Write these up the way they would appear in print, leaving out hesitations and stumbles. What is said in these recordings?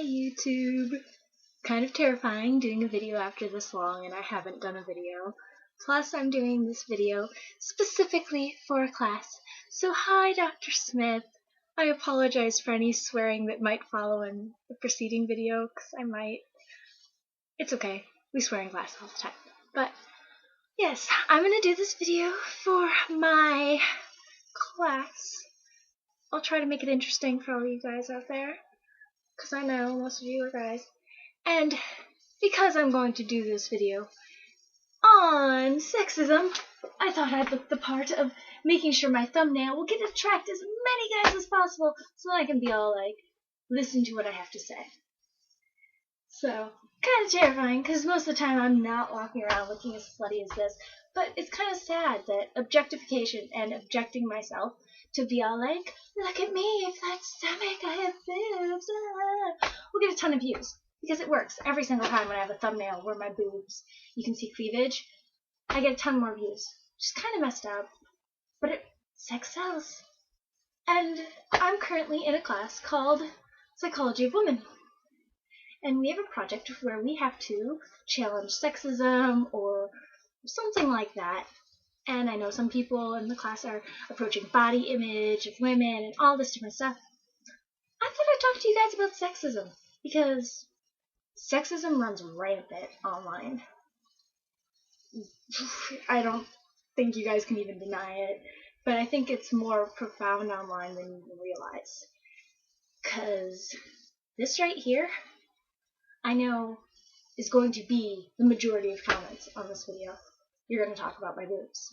Hi YouTube! Kind of terrifying doing a video after this long and I haven't done a video. Plus I'm doing this video specifically for a class. So hi Dr. Smith! I apologize for any swearing that might follow in the preceding video because I might. It's okay. We swear in class all the time. But yes, I'm going to do this video for my class. I'll try to make it interesting for all you guys out there, because I know most of you are guys. And because I'm going to do this video on sexism, I thought I'd look the part of making sure my thumbnail will attract as many guys as possible so I can be all like, listen to what I have to say. So, kind of terrifying, because most of the time I'm not walking around looking as slutty as this, but it's kind of sad that objectification and objecting myself to be all like, look at me, flat stomach, I have boobs, will get a ton of views. Because it works every single time when I have a thumbnail where my boobs, you can see cleavage, I get a ton more views. Just kind of messed up, but sex sells. And I'm currently in a class called Psychology of Women. And we have a project where we have to challenge sexism or something like that. And I know some people in the class are approaching body image of women and all this different stuff. I thought I'd talk to you guys about sexism, because sexism runs rampant online. I don't think you guys can even deny it, but I think it's more profound online than you realize. Because this right here, I know, is going to be the majority of comments on this video. You're going to talk about my boobs.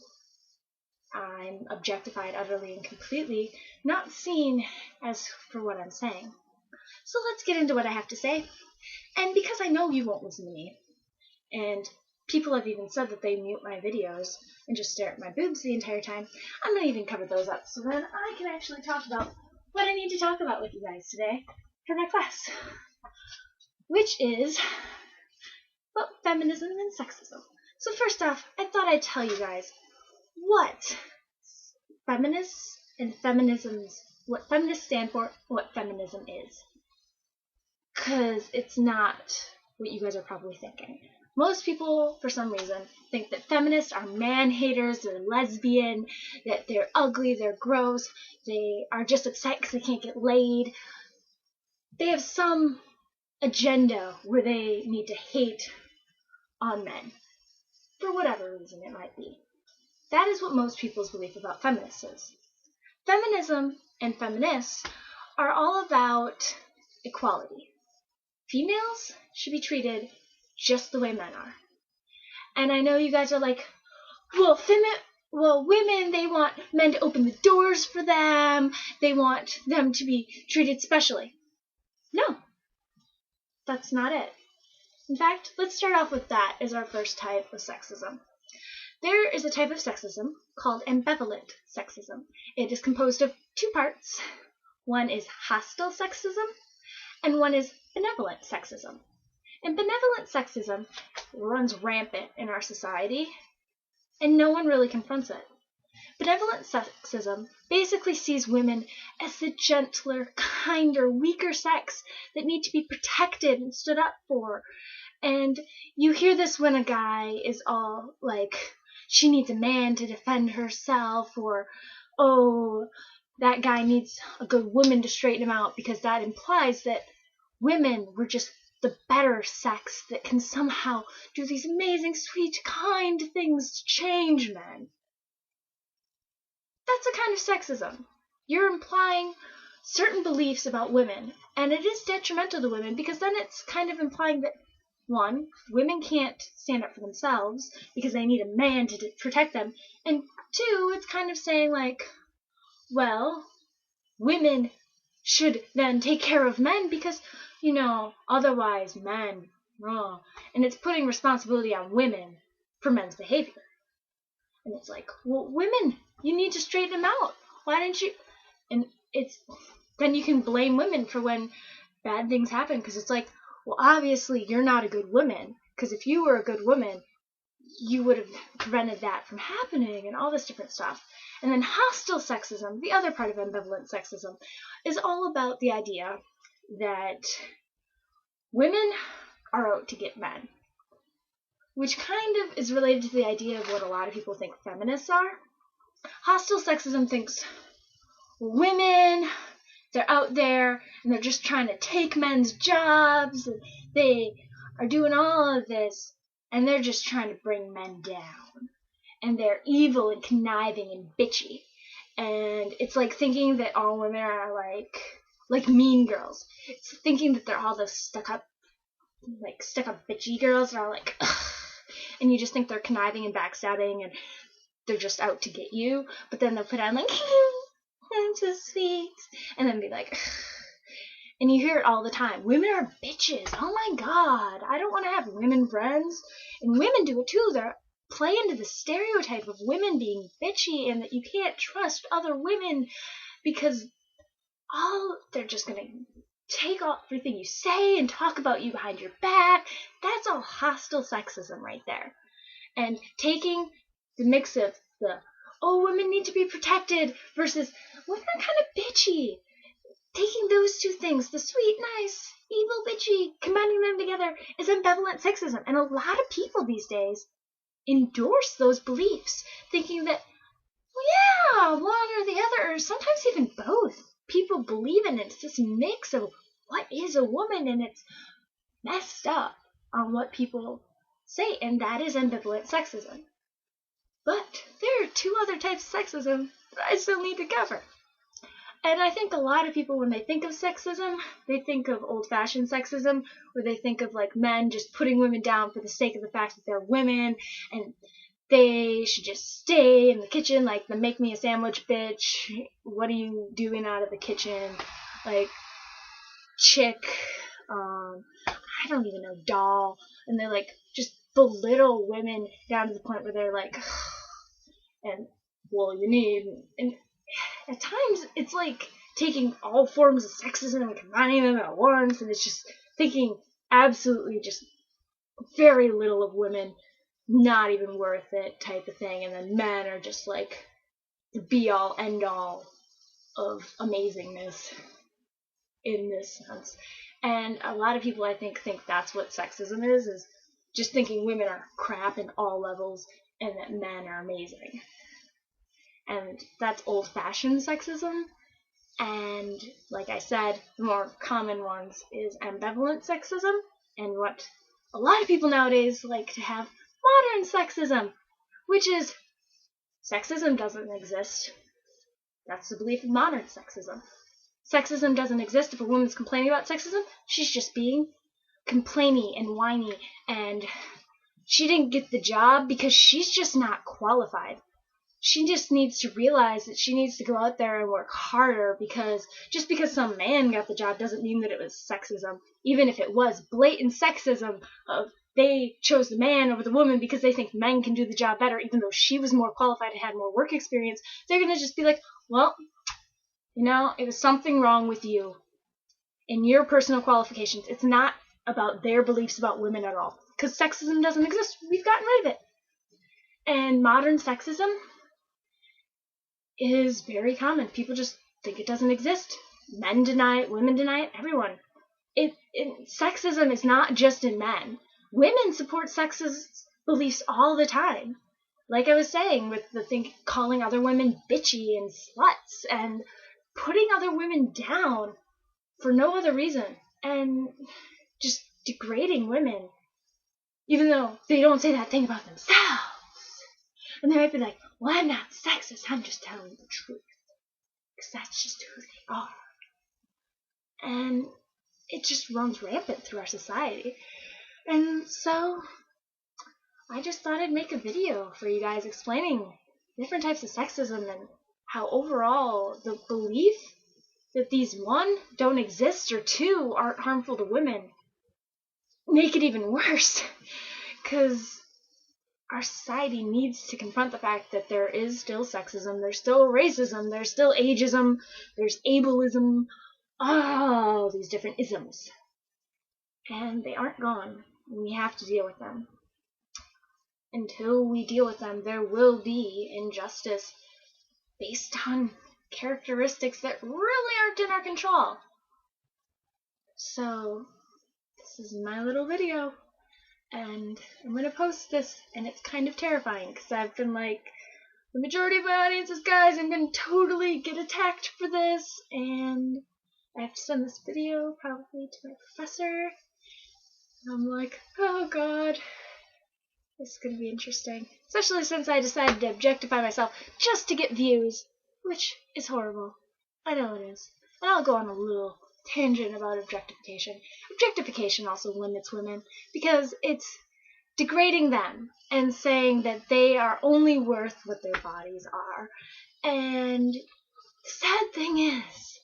I'm objectified utterly and completely, not seen as for what I'm saying. So let's get into what I have to say. And because I know you won't listen to me, and people have even said that they mute my videos and just stare at my boobs the entire time, I'm going to even cover those up so then I can actually talk about what I need to talk about with you guys today for my class. Which is, well, feminism and sexism. So first off, I thought I'd tell you guys what feminists and feminisms, what feminists stand for, what feminism is. Because it's not what you guys are probably thinking. Most people, for some reason, think that feminists are man-haters, they're lesbian, that they're ugly, they're gross, they are just upset because they can't get laid. They have some agenda where they need to hate on men, for whatever reason it might be. That is what most people's belief about feminists is. Feminism and feminists are all about equality. Females should be treated just the way men are. And I know you guys are like, well, women, they want men to open the doors for them, they want them to be treated specially. No, that's not it. In fact, let's start off with that as our first type of sexism. There is a type of sexism called ambivalent sexism. It is composed of two parts. One is hostile sexism, and one is benevolent sexism. And benevolent sexism runs rampant in our society, and no one really confronts it. Benevolent sexism basically sees women as the gentler, kinder, weaker sex that need to be protected and stood up for. And you hear this when a guy is all like, she needs a man to defend herself, or, oh, that guy needs a good woman to straighten him out, because that implies that women were just the better sex that can somehow do these amazing, sweet, kind things to change men. That's a kind of sexism. You're implying certain beliefs about women, and it is detrimental to women, because then it's kind of implying that, one, women can't stand up for themselves because they need a man to protect them, and two, it's kind of saying like, well, women should then take care of men because, you know, otherwise men, and it's putting responsibility on women for men's behavior. And it's like, well, women, you need to straighten them out. Why didn't you? And it's, then you can blame women for when bad things happen, because it's like, well, obviously you're not a good woman, because if you were a good woman, you would have prevented that from happening and all this different stuff. And then hostile sexism, the other part of ambivalent sexism, is all about the idea that women are out to get men, which kind of is related to the idea of what a lot of people think feminists are. Hostile sexism thinks women, they're out there and they're just trying to take men's jobs, and they are doing all of this, and they're just trying to bring men down. And they're evil and conniving and bitchy. And it's like thinking that all women are like mean girls. It's thinking that they're all those stuck up bitchy girls that are like, ugh, and you just think they're conniving and backstabbing and they're just out to get you. But then they'll put on like, I'm so sweet, and then be like, ugh. And you hear it all the time. Women are bitches. Oh my god, I don't want to have women friends. And women do it too. They're play into the stereotype of women being bitchy and that you can't trust other women because they're just gonna take everything you say and talk about you behind your back. That's all hostile sexism right there. And taking the mix of the women need to be protected versus women are kind of bitchy. Taking those two things, the sweet, nice, evil, bitchy, combining them together is ambivalent sexism. And a lot of people these days endorse those beliefs, thinking that, well, yeah, one or the other, or sometimes even both. People believe in it. It's this mix of what is a woman, and it's messed up on what people say, and that is ambivalent sexism. But there are two other types of sexism that I still need to cover. And I think a lot of people, when they think of sexism, they think of old-fashioned sexism, where they think of like men just putting women down for the sake of the fact that they're women, and they should just stay in the kitchen, like the make me a sandwich bitch, what are you doing out of the kitchen, like chick, I don't even know, doll, and they like just belittle women down to the point where they're like, and well, you need, and at times it's like taking all forms of sexism and combining them at once, and it's just thinking absolutely just very little of women, not even worth it type of thing, and then men are just like the be all end all of amazingness in this sense. And a lot of people, I think that's what sexism is just thinking women are crap in all levels and that men are amazing. And that's old-fashioned sexism. And like I said, the more common ones is ambivalent sexism, and what a lot of people nowadays like to have modern sexism, which is sexism doesn't exist. That's the belief of modern sexism. Sexism doesn't exist. If a woman's complaining about sexism, she's just being complainy and whiny, and she didn't get the job because she's just not qualified. She just needs to realize that she needs to go out there and work harder, because just because some man got the job doesn't mean that it was sexism. Even if it was blatant sexism of they chose the man over the woman because they think men can do the job better, even though she was more qualified and had more work experience, they're going to just be like, well, it was something wrong with you in your personal qualifications. It's not about their beliefs about women at all, because sexism doesn't exist. We've gotten rid of it. And modern sexism is very common. People just think it doesn't exist. Men deny it, women deny it, everyone. Sexism is not just in men. Women support sexist beliefs all the time. Like I was saying, with calling other women bitchy and sluts and putting other women down for no other reason and just degrading women, even though they don't say that thing about themselves. And they might be like, well, I'm not sexist, I'm just telling the truth. Because that's just who they are. And it just runs rampant through our society. And so I just thought I'd make a video for you guys explaining different types of sexism and how overall the belief that these, one, don't exist, or two, aren't harmful to women, make it even worse. Because our society needs to confront the fact that there is still sexism, there's still racism, there's still ageism, there's ableism, all these different isms. And they aren't gone. We have to deal with them. Until we deal with them, there will be injustice based on characteristics that really aren't in our control. So, this is my little video, and I'm gonna post this, and it's kind of terrifying because I've been like, the majority of my audience is guys. I'm gonna totally get attacked for this, and I have to send this video probably to my professor. I'm like, oh god, this is gonna be interesting. Especially since I decided to objectify myself just to get views, which is horrible. I know it is. And I'll go on a little tangent about objectification. Objectification also limits women because it's degrading them and saying that they are only worth what their bodies are. And the sad thing is,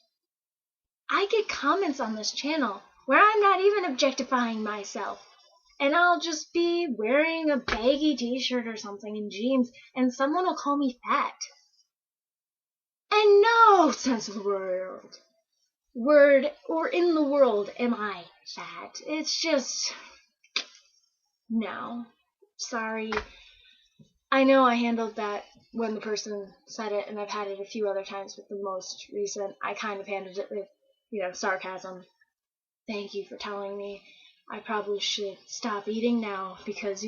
I get comments on this channel where I'm not even objectifying myself. And I'll just be wearing a baggy t-shirt or something and jeans, and someone will call me fat. In no sense of the word or in the world am I fat. It's just, no. Sorry. I know I handled that when the person said it, and I've had it a few other times, but the most recent, I kind of handled it with, sarcasm. Thank you for telling me I probably should stop eating now because,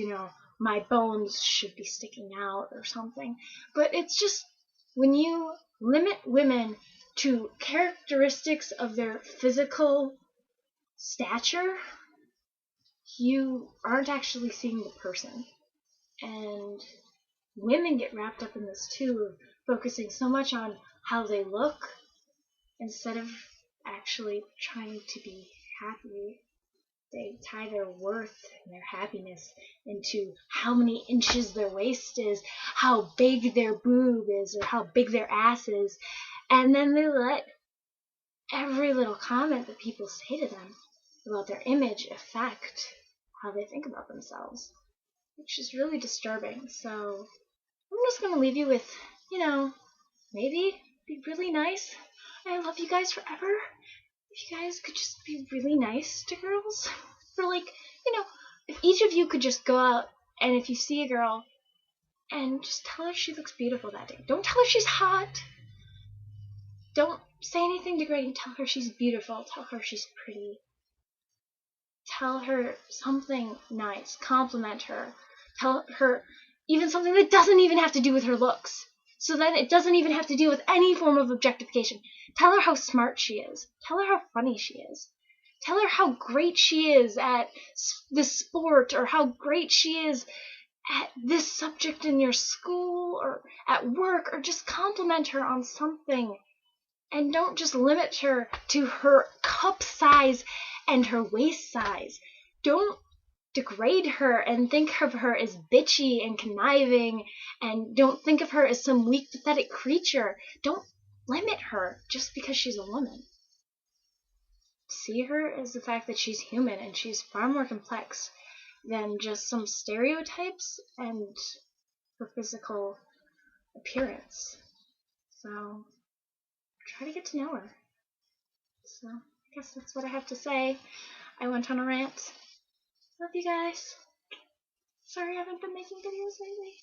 my bones should be sticking out or something. But it's just, when you limit women to characteristics of their physical stature, you aren't actually seeing the person. And women get wrapped up in this too, of focusing so much on how they look instead of actually trying to be happy. They tie their worth and their happiness into how many inches their waist is, how big their boob is, or how big their ass is, and then they let every little comment that people say to them about their image affect how they think about themselves, which is really disturbing. So I'm just going to leave you with, maybe be really nice. I love you guys forever. If you guys could just be really nice to girls. For if each of you could just go out and if you see a girl and just tell her she looks beautiful that day. Don't tell her she's hot. Don't say anything degrading. Tell her she's beautiful. Tell her she's pretty. Tell her something nice. Compliment her. Tell her even something that doesn't even have to do with her looks. So then it doesn't even have to do with any form of objectification. Tell her how smart she is. Tell her how funny she is. Tell her how great she is at this sport, or how great she is at this subject in your school or at work, or just compliment her on something. And don't just limit her to her cup size and her waist size. Don't degrade her and think of her as bitchy and conniving, and don't think of her as some weak, pathetic creature. Don't limit her just because she's a woman. See her as the fact that she's human, and she's far more complex than just some stereotypes and her physical appearance. So try to get to know her. So I guess that's what I have to say. I went on a rant. Love you guys. Sorry I haven't been making videos lately.